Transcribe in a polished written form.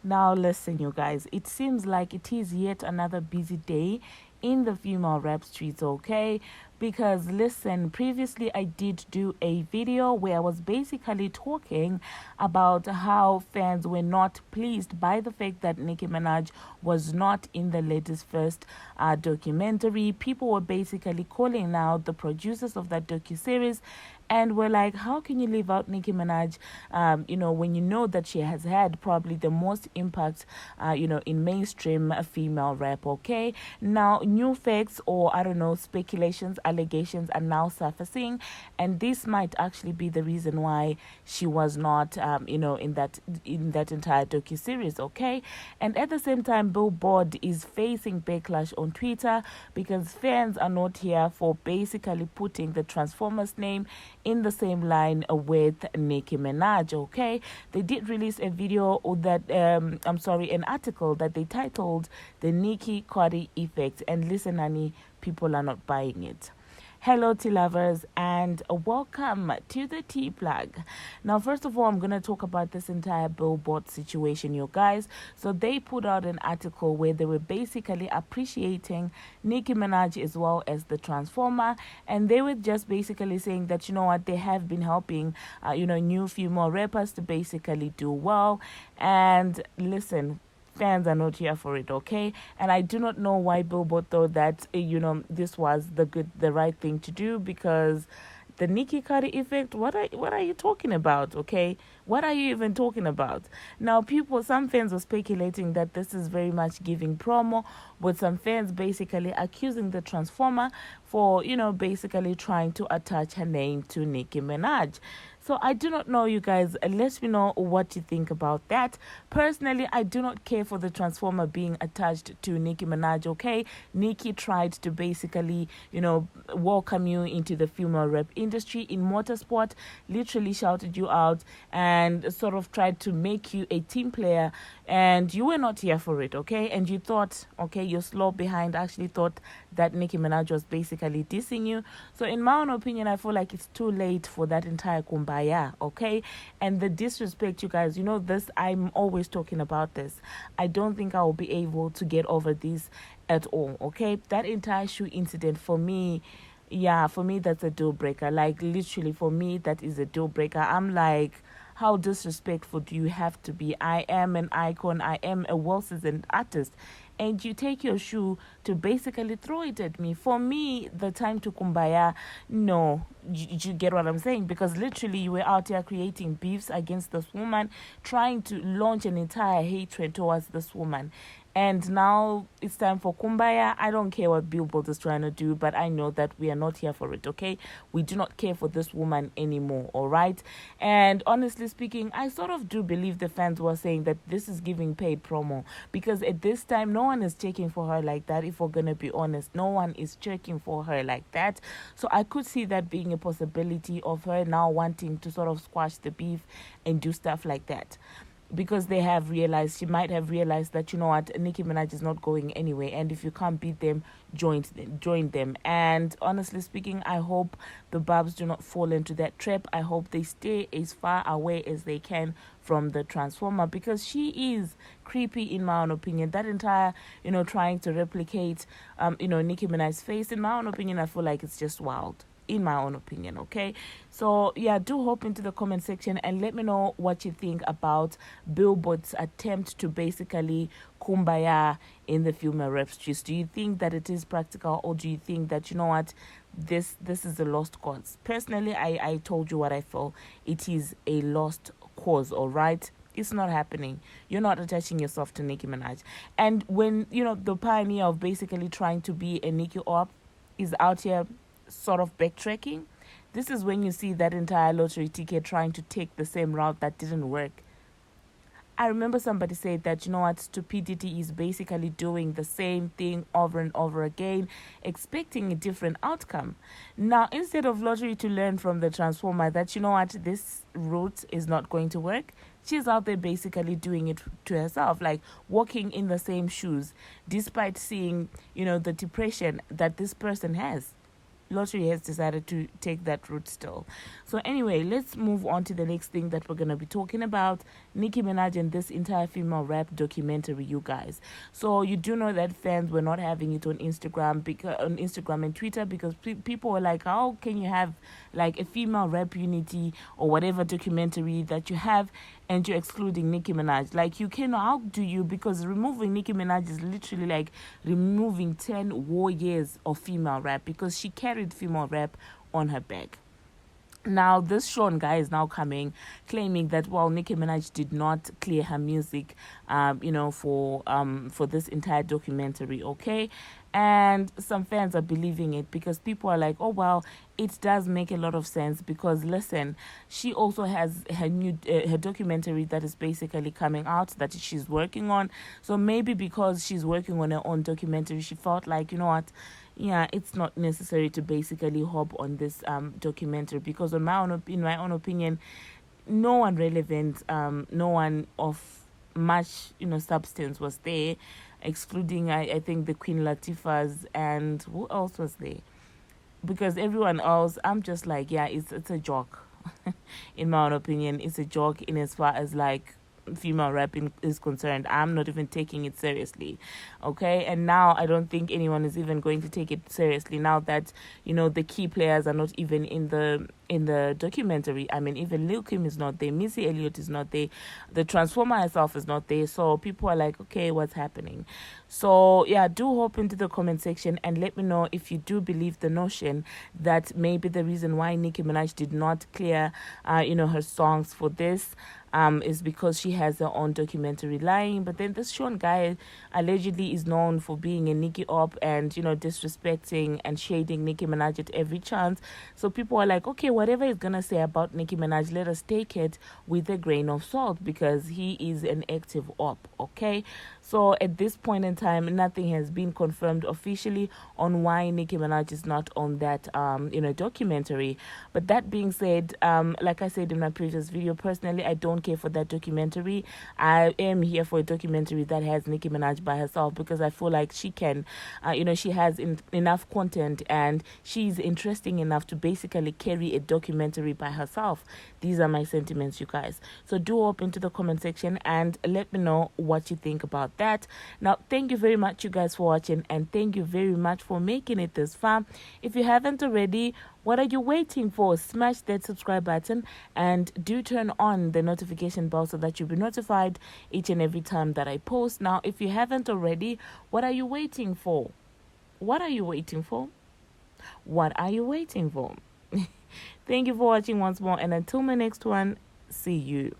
Now listen, you guys, it seems like it is yet another busy day in the female rap streets, okay? Because listen, previously I did do a video where I was basically talking about how fans were not pleased by the fact that Nicki Minaj was not in the latest first documentary. People were basically calling out the producers of that docu-series and were like, how can you leave out Nicki Minaj, when you know that she has had probably the most impact, in mainstream female rap, okay? Now, new facts or, I don't know, speculations, allegations are now surfacing, and this might actually be the reason why she was not, in that entire docu-series, okay? And at the same time, Billboard is facing backlash on Twitter because fans are not here for basically putting the Transformers name in the same line with Nicki Minaj, okay? They did release a video that, an article that they titled The Nicki-Cardi Effect. And listen, honey, people are not buying it. Hello, tea lovers, and welcome to the tea plug. Now, first of all, I'm going to talk about this entire Billboard situation, you guys. So they put out an article where they were basically appreciating Nicki Minaj as well as the Transformer, and they were just basically saying that, you know what, they have been helping, new female rappers to basically do well. And listen, fans are not here for it, okay? And I do not know why Billboard thought that this was the right thing to do, because the Nicki-Cardi effect, what are you talking about, okay? What are you even talking about? Now, some fans were speculating that this is very much giving promo, with some fans basically accusing the Transformer for, basically trying to attach her name to Nicki Minaj. So I do not know, you guys. Let me know what you think about that. Personally, I do not care for the Transformer being attached to Nicki Minaj, okay? Nicki tried to basically, welcome you into the female rap industry in motorsport, literally shouted you out and sort of tried to make you a team player, and you were not here for it, okay? And you thought, okay, your slow behind actually thought that Nicki Minaj was basically dissing you. So in my own opinion, I feel like it's too late for that entire kumbaya, okay? And the disrespect, you guys, I'm always talking about this. I don't think I will be able to get over this at all, okay? That entire shoe incident, for me, that's a deal breaker. Like, literally, for me, that is a deal breaker. I'm like, how disrespectful do you have to be? I am an icon. I am a well-seasoned artist. And you take your shoe to basically throw it at me. For me, the time to kumbaya, no. You get what I'm saying? Because literally you were out here creating beefs against this woman, trying to launch an entire hatred towards this woman. And now it's time for kumbaya. I don't care what Billboard is trying to do, but I know that we are not here for it, okay? We do not care for this woman anymore, all right? And honestly speaking, I sort of do believe the fans were saying that this is giving paid promo, because at this time, no one is checking for her like that. If we're going to be honest, no one is checking for her like that. So I could see that being a possibility of her now wanting to sort of squash the beef and do stuff like that, because she might have realized that, you know what, Nicki Minaj is not going anywhere, and if you can't beat them, join them. And honestly speaking, I hope the Barbz do not fall into that trap. I hope they stay as far away as they can from the Transformer, because she is creepy in my own opinion. That entire, trying to replicate, Nicki Minaj's face, in my own opinion, I feel like it's just wild. In my own opinion, okay? So yeah, do hop into the comment section and let me know what you think about Billboard's attempt to basically kumbaya in the female rap streets. Do you think that it is practical, or do you think that, you know what, this is a lost cause? Personally, I told you what I feel. It is a lost cause, all right? It's not happening. You're not attaching yourself to Nicki Minaj. And when, the pioneer of basically trying to be a Nicki op is out here sort of backtracking, this is when you see that entire lottery ticket trying to take the same route that didn't work. I remember somebody said that, you know what, stupidity is basically doing the same thing over and over again, expecting a different outcome. Now, instead of lottery to learn from the Transformer that, you know what, this route is not going to work, she's out there basically doing it to herself, like walking in the same shoes, despite seeing, the depression that this person has. Lottery has decided to take that route still. So anyway, let's move on to the next thing that we're going to be talking about. Nicki Minaj and this entire female rap documentary, you guys. So you do know that fans were not having it on Instagram, on Instagram and Twitter, because people were like, how can you have like a female rap unity or whatever documentary that you have and you're excluding Nicki Minaj? Like, you can, how do you? Because removing Nicki Minaj is literally like removing 10 war years of female rap, because she carried female rap on her back. Now, this Sean guy is now coming, claiming that, well, Nicki Minaj did not clear her music, for this entire documentary, okay? And some fans are believing it, because people are like, oh, well, it does make a lot of sense, because, listen, she also has her documentary that is basically coming out that she's working on. So maybe because she's working on her own documentary, she felt like, you know what, yeah, it's not necessary to basically hop on this documentary, because in my own opinion, no one relevant, no one of much substance was there, excluding I think the Queen Latifahs, and who else was there? Because everyone else, I'm just like, yeah, it's a joke. In my own opinion, it's a joke in as far as like female rapping is concerned. I'm not even taking it seriously, okay? And now I don't think anyone is even going to take it seriously now that the key players are not even in the documentary. I mean, even Lil Kim is not there, Missy Elliott is not there, the Transformer herself is not there. So people are like, okay, what's happening? So yeah, do hop into the comment section and let me know if you do believe the notion that maybe the reason why Nicki Minaj did not clear her songs for this is because she has her own documentary lying. But then this Sean guy allegedly is known for being a Nicki op and disrespecting and shading Nicki Minaj at every chance. So people are like, okay, whatever he's gonna say about Nicki Minaj, let us take it with a grain of salt, because he is an active op, okay? So at this point in time, nothing has been confirmed officially on why Nicki Minaj is not on that documentary. But that being said, like I said in my previous video, personally, I don't care for that documentary. I am here for a documentary that has Nicki Minaj by herself, because I feel like she can, she has enough content and she's interesting enough to basically carry a documentary by herself. These are my sentiments, you guys. So do hop into the comment section and let me know what you think about that. Now, thank you very much, you guys, for watching, and thank you very much for making it this far. If you haven't already, what are you waiting for? Smash that subscribe button and do turn on the notification bell so that you'll be notified each and every time that I post. Now, if you haven't already, what are you waiting for? What are you waiting for? What are you waiting for? Thank you for watching once more, and until my next one, see you.